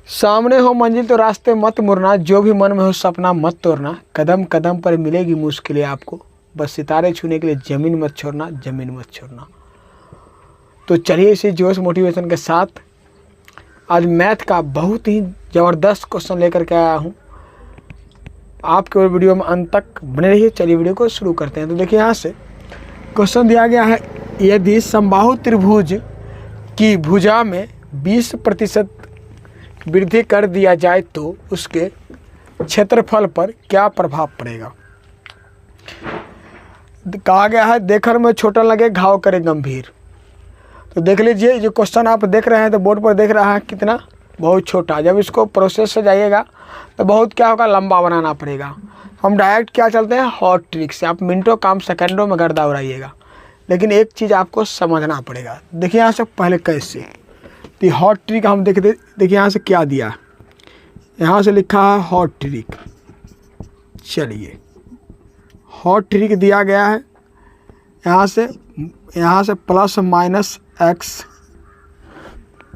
सामने हो मंजिल तो रास्ते मत मुड़ना, जो भी मन में हो सपना मत तोड़ना, कदम कदम पर मिलेगी मुश्किलें आपको, बस सितारे छूने के लिए ज़मीन मत छोड़ना, ज़मीन मत छोड़ना। तो चलिए इसी जोश मोटिवेशन के साथ आज मैथ का बहुत ही ज़बरदस्त क्वेश्चन लेकर के आया हूँ। आपके और वीडियो में अंत तक बने रहिए। चलिए वीडियो को शुरू करते हैं। तो देखिए यहाँ से क्वेश्चन दिया गया है, यदि समबाहु त्रिभुज की भुजा में 20% वृद्धि कर दिया जाए तो उसके क्षेत्रफल पर क्या प्रभाव पड़ेगा। कहा गया है देखने में छोटा लगे घाव करे गंभीर। तो देख लीजिए जो क्वेश्चन आप देख रहे हैं तो बोर्ड पर देख रहा है कितना बहुत छोटा। जब इसको प्रोसेस से जाइएगा तो बहुत क्या होगा लंबा बनाना पड़ेगा। हम डायरेक्ट क्या चलते हैं हॉट ट्रिक से। आप मिनटों काम सेकंडों में गर्दा उड़ाइएगा, लेकिन एक चीज़ आपको समझना पड़ेगा। देखिए यहाँ से पहले कैसे तो हॉट ट्रिक हम देखते। देखिए यहाँ से क्या दिया, यहाँ से लिखा है हॉट ट्रिक। चलिए हॉट ट्रिक दिया गया है, यहाँ से plus minus x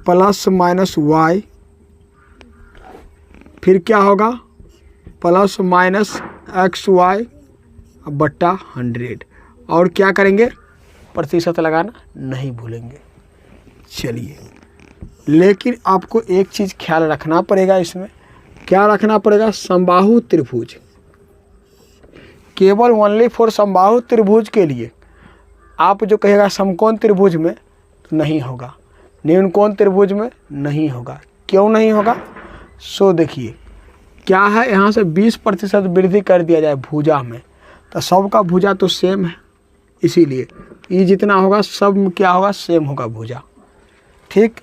plus minus y, फिर क्या होगा प्लस माइनस एक्स वाई बट्टा 100 और क्या करेंगे प्रतिशत लगाना नहीं भूलेंगे। चलिए लेकिन आपको एक चीज़ ख्याल रखना पड़ेगा। इसमें क्या रखना पड़ेगा, समबाहु त्रिभुज केवल ओनली फॉर समबाहु त्रिभुज के लिए। आप जो कहेगा समकोण त्रिभुज में नहीं होगा, न्यूनकोण त्रिभुज में नहीं होगा। क्यों नहीं होगा, सो देखिए क्या है, यहाँ से 20% वृद्धि कर दिया जाए भुजा में तो सबका भुजा तो सेम है, इसीलिए ये जितना होगा सब में क्या होगा सेम होगा भुजा। ठीक,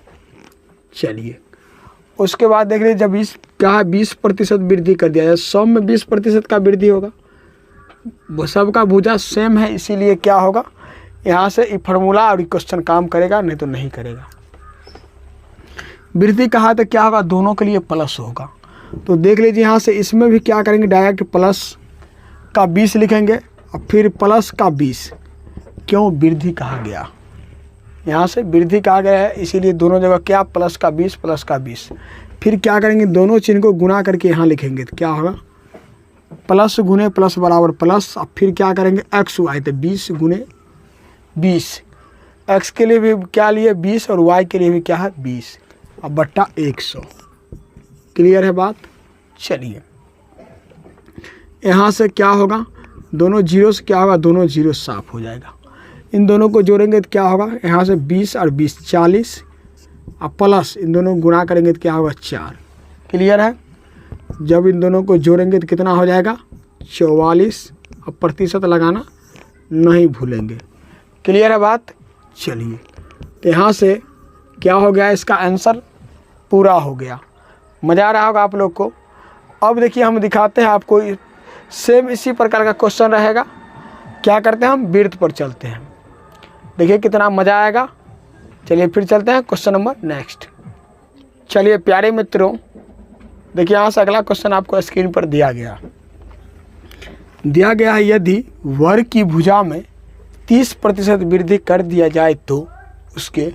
चलिए उसके बाद देख लीजिए जब क्या है 20% वृद्धि कर दिया जाए, सब में 20% का वृद्धि होगा, वो सबका भुजा सेम है, इसीलिए क्या होगा यहाँ से ये फार्मूला और क्वेश्चन काम करेगा, नहीं तो नहीं करेगा। वृद्धि कहा तो क्या होगा दोनों के लिए प्लस होगा। तो देख लीजिए यहाँ से इसमें भी क्या करेंगे डायरेक्ट प्लस का 20 लिखेंगे और फिर प्लस का 20। क्यों वृद्धि कहा गया, यहाँ से वृद्धि कहा गया है, इसीलिए दोनों जगह क्या प्लस का 20 प्लस का 20। फिर क्या करेंगे दोनों चिन्ह को गुना करके यहाँ लिखेंगे तो क्या होगा प्लस गुने प्लस बराबर प्लस। और फिर क्या करेंगे एक्स वाई तो 20 गुने 20, एक्स के लिए भी क्या लिए 20 और वाई के लिए भी क्या है 20 और बट्टा 100। क्लियर है बात। चलिए यहाँ से क्या होगा दोनों जीरो से क्या होगा दोनों जीरो साफ हो जाएगा। इन दोनों को जोड़ेंगे तो क्या होगा यहाँ से 20 और 20 40 और प्लस इन दोनों को गुना करेंगे तो क्या होगा 4। क्लियर है। जब इन दोनों को जोड़ेंगे तो कितना हो जाएगा 44 और प्रतिशत लगाना नहीं भूलेंगे। क्लियर है बात। चलिए तो यहाँ से क्या हो गया इसका आंसर पूरा हो गया। मज़ा आ रहा होगा आप लोग को। अब देखिए हम दिखाते हैं आपको, सेम इसी प्रकार का क्वेश्चन रहेगा। क्या करते हैं हम वृत्त पर चलते हैं, देखिए कितना मज़ा आएगा। चलिए फिर चलते हैं क्वेश्चन नंबर नेक्स्ट। चलिए प्यारे मित्रों देखिए यहाँ से अगला क्वेश्चन आपको स्क्रीन पर दिया गया है, यदि वर्ग की भुजा में 30% वृद्धि कर दिया जाए तो उसके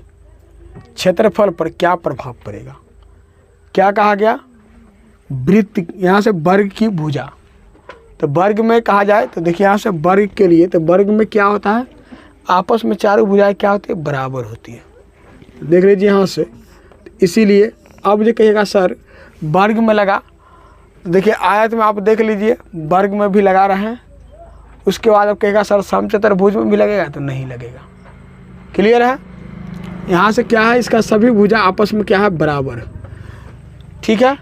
क्षेत्रफल पर क्या प्रभाव पड़ेगा। क्या कहा गया वृत्त, यहाँ से वर्ग की भुजा, तो वर्ग में कहा जाए तो देखिए यहाँ से वर्ग के लिए तो वर्ग में क्या होता है आपस में चारों भुजाएं क्या होती है बराबर होती है। देख लीजिए यहाँ से, इसीलिए अब जो कहिएगा सर वर्ग में लगा, देखिए आयत में आप देख लीजिए वर्ग में भी लगा रहे हैं, उसके बाद अब कहेगा सर समचतुर्भुज में भी लगेगा तो नहीं लगेगा। क्लियर है। यहाँ से क्या है इसका सभी भुजा आपस में क्या है बराबर। ठीक है।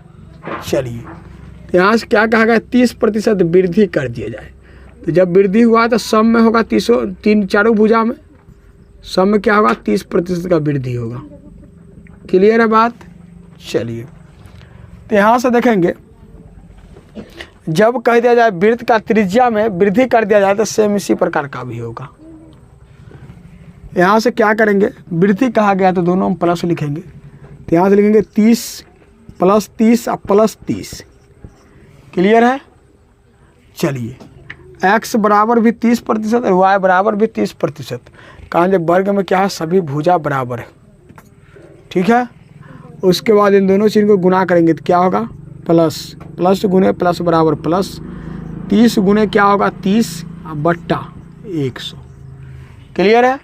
चलिए यहाँ से क्या कहा गया 30% वृद्धि कर दिया जाए, तो जब वृद्धि हुआ तो सब में होगा चारों भुजा में सब में क्या होगा 30% का वृद्धि होगा। क्लियर है बात। चलिए तो यहाँ से देखेंगे जब कह दिया जाए वृत्त का त्रिज्या में वृद्धि कर दिया जाए तो सेम इसी प्रकार का भी होगा। यहाँ से क्या करेंगे वृद्धि कहा गया तो दोनों में प्लस लिखेंगे, तो यहाँ से लिखेंगे 30 प्लस 30 और प्लस 30। क्लियर है। चलिए x बराबर भी 30% और y बराबर भी 30%। कहाँ जब वर्ग में क्या है सभी भुजा बराबर है। ठीक है। उसके बाद इन दोनों चीज़ को गुना करेंगे तो क्या होगा, प्लस, प्लस गुने प्लस बराबर प्लस, 30 गुने क्या होगा 30 बट्टा 100। क्लियर है।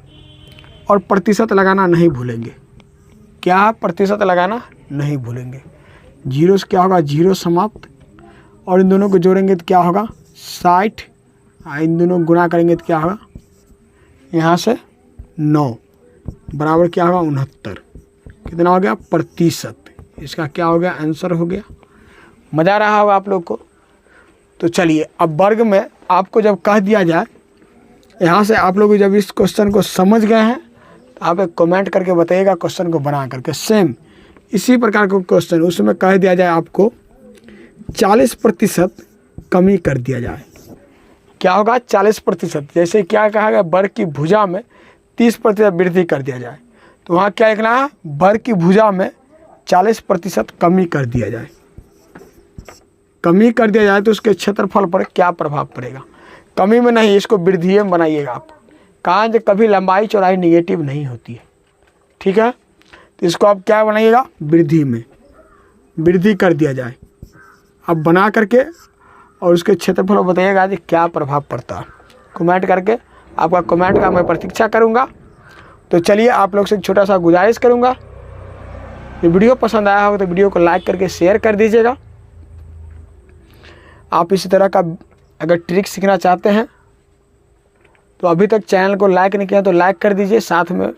और प्रतिशत लगाना नहीं भूलेंगे। क्या, प्रतिशत लगाना नहीं भूलेंगे। जीरो से क्या होगा, जीरो समाप्त, और इन दोनों को जोड़ेंगे तो क्या होगा 60, इन दोनों को गुना करेंगे तो क्या होगा, यहाँ से 9 बराबर क्या होगा 69। कितना हो गया, प्रतिशत। इसका क्या हो गया, आंसर हो गया। मज़ा आ रहा होगा आप लोग को। तो चलिए, अब वर्ग में आपको जब कह दिया जाए, यहाँ से आप लोग जब इस क्वेश्चन को समझ गए हैं तो आप एक कमेंट करके बताइएगा क्वेश्चन को बना करके। सेम इसी प्रकार का क्वेश्चन उसमें कह दिया जाए आपको 40% कमी कर दिया जाए, क्या होगा 40%। जैसे क्या कहा गया, वर्ग की भुजा में 30% वृद्धि कर दिया जाए, तो वहाँ क्या लिखना है, वर्ग की भुजा में 40% कमी कर दिया जाए। कमी कर दिया जाए तो उसके क्षेत्रफल पर क्या प्रभाव पड़ेगा। कमी में नहीं, इसको वृद्धि में बनाइएगा आप। कहाँ जो कभी लंबाई चौड़ाई निगेटिव नहीं होती है, ठीक है। तो इसको आप क्या बनाइएगा, वृद्धि में, वृद्धि कर दिया जाए। अब बना करके और उसके क्षेत्रफल बताइएगा कि क्या प्रभाव पड़ता है। कमेंट करके, आपका कमेंट का मैं प्रतीक्षा करूँगा। तो चलिए, आप लोग से छोटा सा गुजारिश करूँगा, ये वीडियो पसंद आया होगा तो वीडियो को लाइक करके शेयर कर दीजिएगा। आप इसी तरह का अगर ट्रिक सीखना चाहते हैं तो अभी तक चैनल को लाइक नहीं किया तो लाइक कर दीजिए, साथ में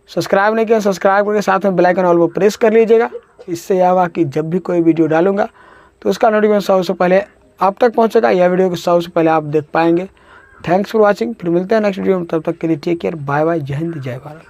सब्सक्राइब नहीं किया सब्सक्राइब करके साथ में बेल आइकन ऑल को प्रेस कर लीजिएगा। इससे यह होगा कि जब भी कोई वीडियो डालूंगा तो उसका नोटिफिकेशन सबसे पहले आप तक पहुंचेगा। यह वीडियो को सबसे पहले आप देख पाएंगे। Thanks for watching. फिर मिलते हैं नेक्स्ट वीडियो में, तब तक के लिए टेक केयर, बाय बाय, जय हिंद, जय भारत।